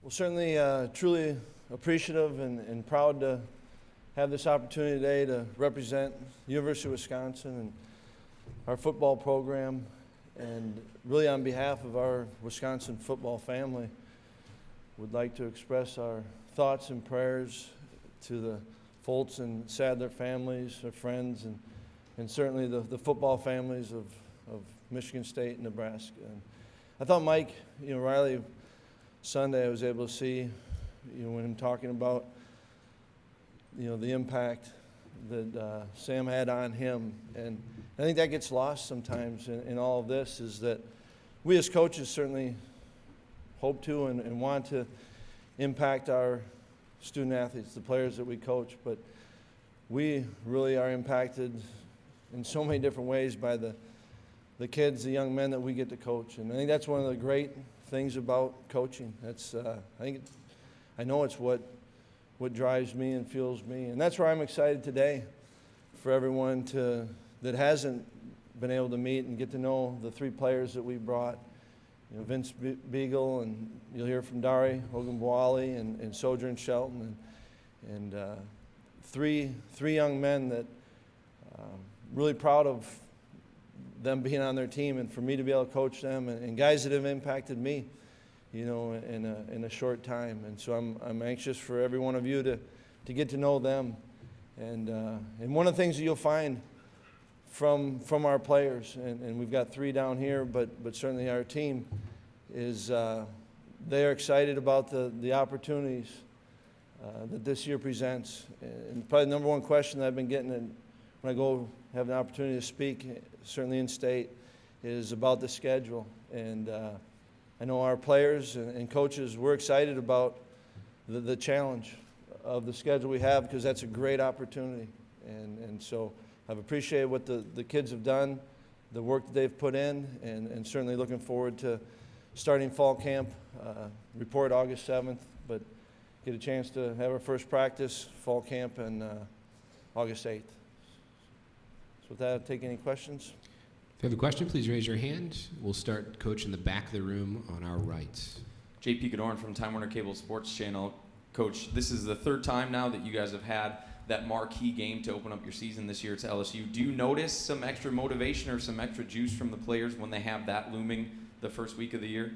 Well, certainly truly appreciative and proud to have this opportunity today to represent the University of Wisconsin and our football program, and really on behalf of our Wisconsin football family, would like to express our thoughts and prayers to the Foltz and Sadler families, their friends, and certainly the football families of Michigan State and Nebraska. And I thought Mike, Riley, Sunday I was able to see, when him talking about, the impact that Sam had on him. And I think that gets lost sometimes in all of this, is that we as coaches certainly hope to and want to impact our student athletes, the players that we coach, but we really are impacted in so many different ways by the kids, the young men that we get to coach. And I think that's one of the great things about coaching. That's I know it's what drives me and fuels me, and that's where I'm excited today for everyone that hasn't been able to meet and get to know the three players that we brought. Vince Beagle, and you'll hear from Dari Ogunbowale and Sojourn Shelton, and three young men that really proud of them being on their team, and for me to be able to coach them, and guys that have impacted me, in a short time. And so I'm anxious for every one of you to get to know them. And one of the things that you'll find from our players, and we've got three down here, but certainly our team, is they are excited about the opportunities that this year presents. And probably the number one question that I've been getting when I go have an opportunity to speak, certainly in state, is about the schedule. And I know our players and coaches, we're excited about the challenge of the schedule we have, because that's a great opportunity. And so I've appreciated what the kids have done, the work that they've put in, and certainly looking forward to starting fall camp, report August 7th, but get a chance to have our first practice, fall camp, and August 8th. So with that, I'll take any questions. If you have a question, please raise your hand. We'll start, Coach, in the back of the room on our right. JP Godoran from Time Warner Cable Sports Channel. Coach, this is the third time now that you guys have had that marquee game to open up your season this year to LSU. Do you notice some extra motivation or some extra juice from the players when they have that looming the first week of the year?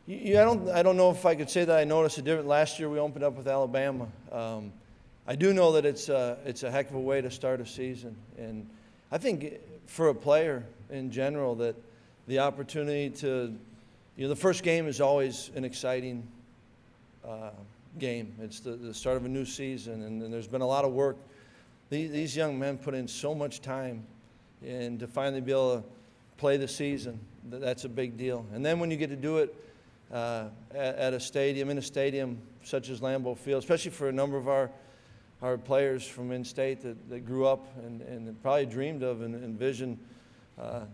Yeah, I don't know if I could say that I noticed a difference. Last year we opened up with Alabama. I do know that it's a heck of a way to start a season, and I think for a player in general, that the opportunity to, the first game is always an exciting game. It's the start of a new season, and there's been a lot of work. These young men put in so much time, and to finally be able to play the season, that's a big deal. And then when you get to do it at a stadium such as Lambeau Field, especially for a number of our players from in-state that grew up and probably dreamed of and envisioned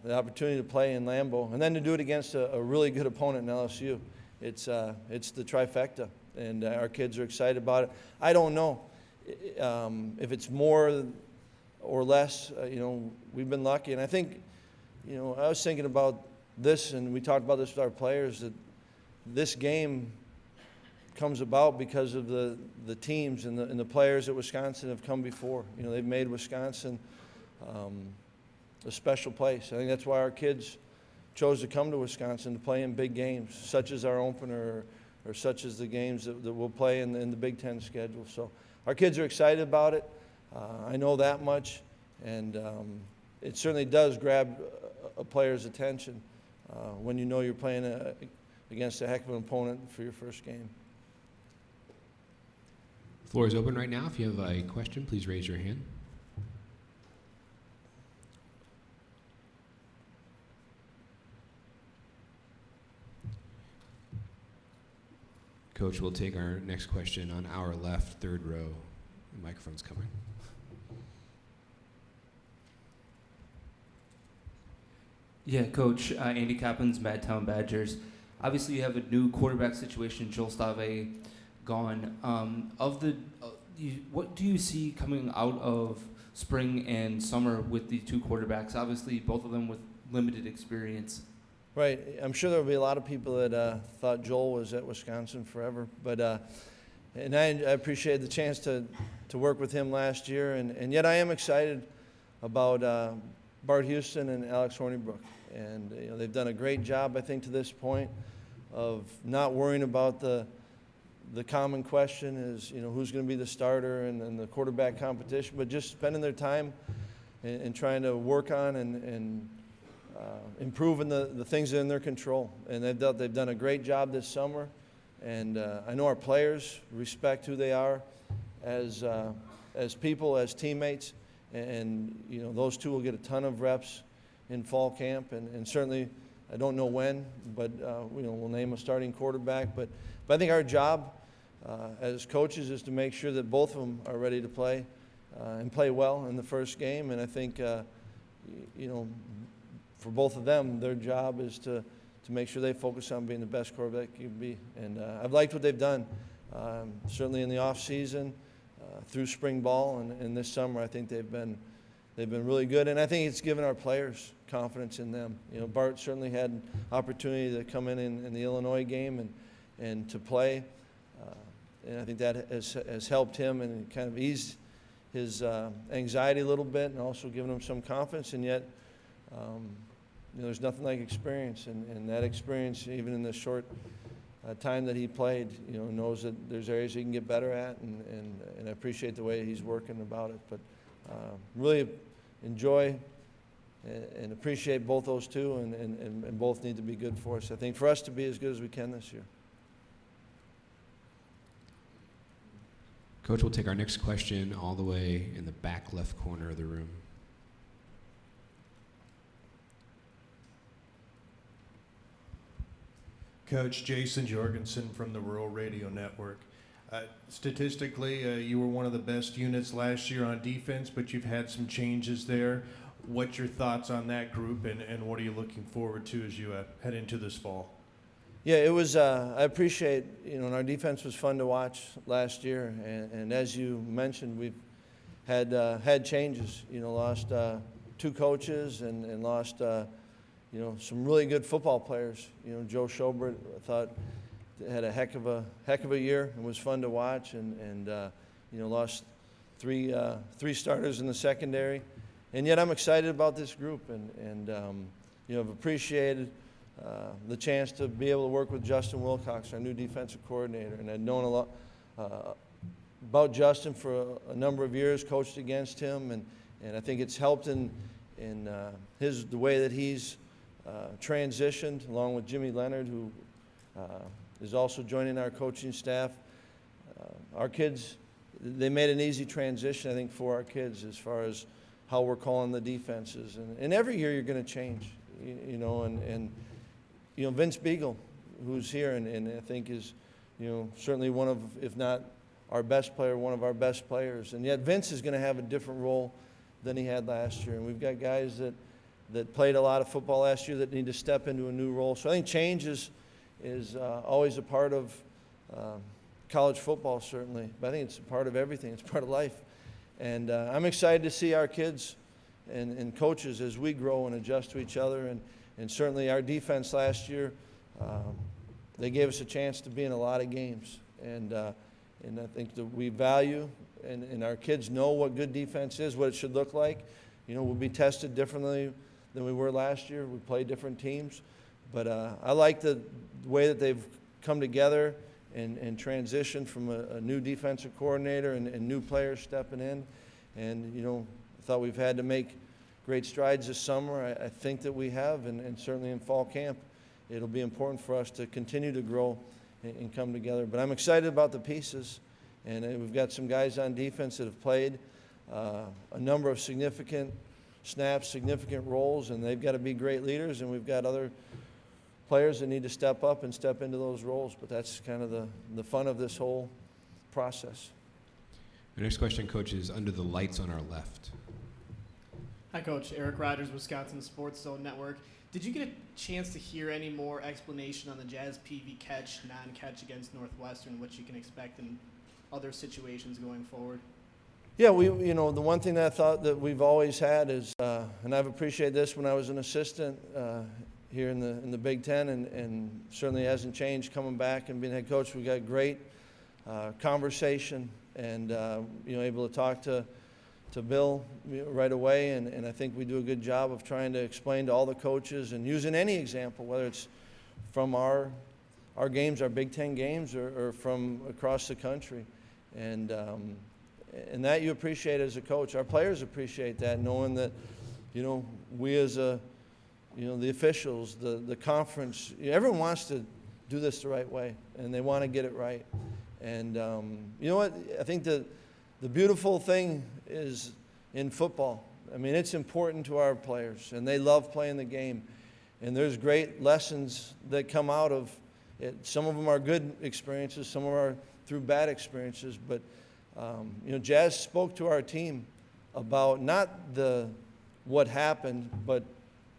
the opportunity to play in Lambeau, and then to do it against a really good opponent in LSU. It's the trifecta, and our kids are excited about it. I don't know if it's more or less. We've been lucky, and I think, I was thinking about this, and we talked about this with our players, that this game comes about because of the teams and the players that Wisconsin have come before. They've made Wisconsin a special place. I think that's why our kids chose to come to Wisconsin to play in big games, such as our opener or such as the games that we'll play in the Big Ten schedule. So our kids are excited about it. I know that much, and it certainly does grab a player's attention when you're playing against a heck of an opponent for your first game. The floor is open right now. If you have a question, please raise your hand. Coach, we'll take our next question on our left, third row. The microphone's coming. Yeah, Coach, Andy Coppins, Madtown Badgers. Obviously, you have a new quarterback situation, Joel Stave gone. What do you see coming out of spring and summer with the two quarterbacks? Obviously, both of them with limited experience. Right. I'm sure there will be a lot of people that thought Joel was at Wisconsin forever, but and I appreciated the chance to work with him last year, and yet I am excited about Bart Houston and Alex Hornibrook, and they've done a great job, I think, to this point of not worrying about the common question is who's going to be the starter and the quarterback competition, but just spending their time and trying to work on and improving the things that are in their control. And they've done a great job this summer. And I know our players respect who they are as people, as teammates. And those two will get a ton of reps in fall camp. And certainly, I don't know when, but we'll name a starting quarterback. But I think our job as coaches is to make sure that both of them are ready to play and play well in the first game. And I think, for both of them, their job is to make sure they focus on being the best quarterback they can be. And I've liked what they've done, certainly in the off season, through spring ball, and this summer. I think they've been really good, and I think it's given our players confidence in them. Bart certainly had an opportunity to come in the Illinois game and to play, and I think that has helped him and kind of eased his anxiety a little bit, and also given him some confidence. And yet, there's nothing like experience, and that experience, even in the short time that he played, knows that there's areas he can get better at, and I appreciate the way he's working about it. But really enjoy and appreciate both those two, and both need to be good for us. I think for us to be as good as we can this year. Coach, we'll take our next question all the way in the back left corner of the room. Coach, Jason Jorgensen from the Rural Radio Network. Statistically, you were one of the best units last year on defense, but you've had some changes there. What's your thoughts on that group, and what are you looking forward to as you head into this fall? Yeah, it was. I appreciate, and our defense was fun to watch last year. And as you mentioned, we've had changes. Lost 2 coaches and lost some really good football players. Joe Schobert, I thought, had a heck of a year and was fun to watch. And lost three starters in the secondary. And yet I'm excited about this group, and I've appreciated the chance to be able to work with Justin Wilcox, our new defensive coordinator. And I'd known a lot about Justin for a number of years, coached against him, and I think it's helped in the way that he's transitioned, along with Jimmy Leonard, who is also joining our coaching staff. Our kids, they made an easy transition, I think, for our kids as far as how we're calling the defenses. And every year you're going to change, and Vince Beagle, who's here, and I think is, certainly one of, if not our best player, one of our best players. And yet Vince is going to have a different role than he had last year. And we've got guys that played a lot of football last year that need to step into a new role. So I think change is always a part of college football, certainly. But I think it's a part of everything. It's part of life. And I'm excited to see our kids and coaches as we grow and adjust to each other. And certainly our defense last year, they gave us a chance to be in a lot of games. And I think that we value, and our kids know what good defense is, what it should look like. We'll be tested differently than we were last year. We play different teams. But I like the way that they've come together and transitioned from a new defensive coordinator and new players stepping in. And, I thought we've had to make great strides this summer. I think that we have, and certainly in fall camp, it'll be important for us to continue to grow and come together. But I'm excited about the pieces, and we've got some guys on defense that have played a number of significant snaps, significant roles, and they've got to be great leaders, and we've got other players that need to step up and step into those roles. But that's kind of the fun of this whole process. Our next question, Coach, is under the lights on our left. Hi, Coach. Eric Rogers, Wisconsin Sports Zone Network. Did you get a chance to hear any more explanation on the Jazz PV catch, non-catch against Northwestern, what you can expect in other situations going forward? Yeah, the one thing that I thought that we've always had is, and I've appreciated this when I was an assistant, here in the Big Ten, and certainly hasn't changed coming back and being head coach. We got great conversation, and able to talk to Bill right away, and I think we do a good job of trying to explain to all the coaches and using any example, whether it's from our games, our Big Ten games, or from across the country, and that you appreciate as a coach. Our players appreciate that, knowing that we as the officials, the conference, everyone wants to do this the right way, and they want to get it right. And you know what? I think the beautiful thing is in football. I mean, it's important to our players, and they love playing the game. And there's great lessons that come out of it. Some of them are good experiences, some of them are through bad experiences. But Jazz spoke to our team about not what happened, but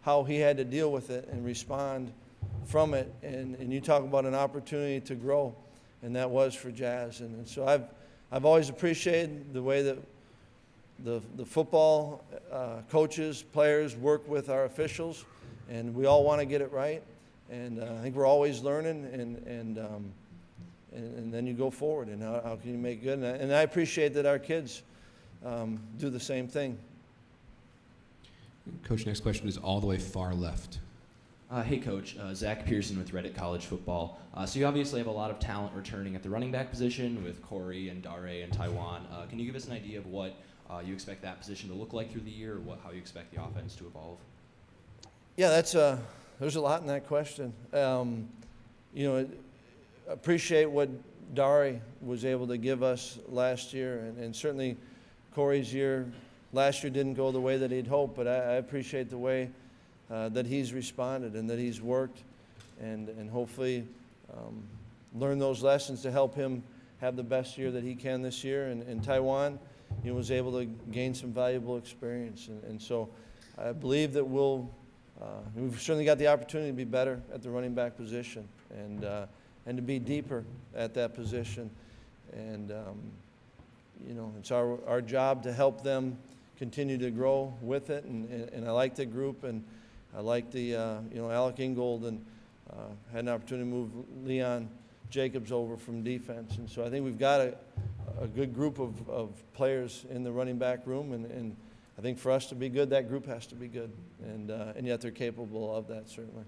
how he had to deal with it and respond from it. And you talk about an opportunity to grow, and that was for Jazz. And so I've always appreciated the way that the football coaches, players work with our officials, and we all want to get it right. And I think we're always learning, and then you go forward, and how can you make it good? And I appreciate that our kids do the same thing. Coach, next question is all the way far left. Hey, Coach. Zach Pearson with Reddit College Football. So you obviously have a lot of talent returning at the running back position with Corey and Dare and Taiwan. Can you give us an idea of what you expect that position to look like through the year, or how you expect the offense to evolve? Yeah, there's a lot in that question. Appreciate what Dare was able to give us last year, and certainly Corey's year last year didn't go the way that he'd hoped, but I appreciate the way that he's responded and that he's worked, and hopefully learn those lessons to help him have the best year that he can this year. And Taiwan, was able to gain some valuable experience, and so I believe that we've certainly got the opportunity to be better at the running back position, and to be deeper at that position, and it's our job to help them continue to grow with it, and I like the group, and I like the Alec Ingold, and had an opportunity to move Leon Jacobs over from defense, and so I think we've got a good group of players in the running back room, and I think for us to be good, that group has to be good, and yet they're capable of that, certainly.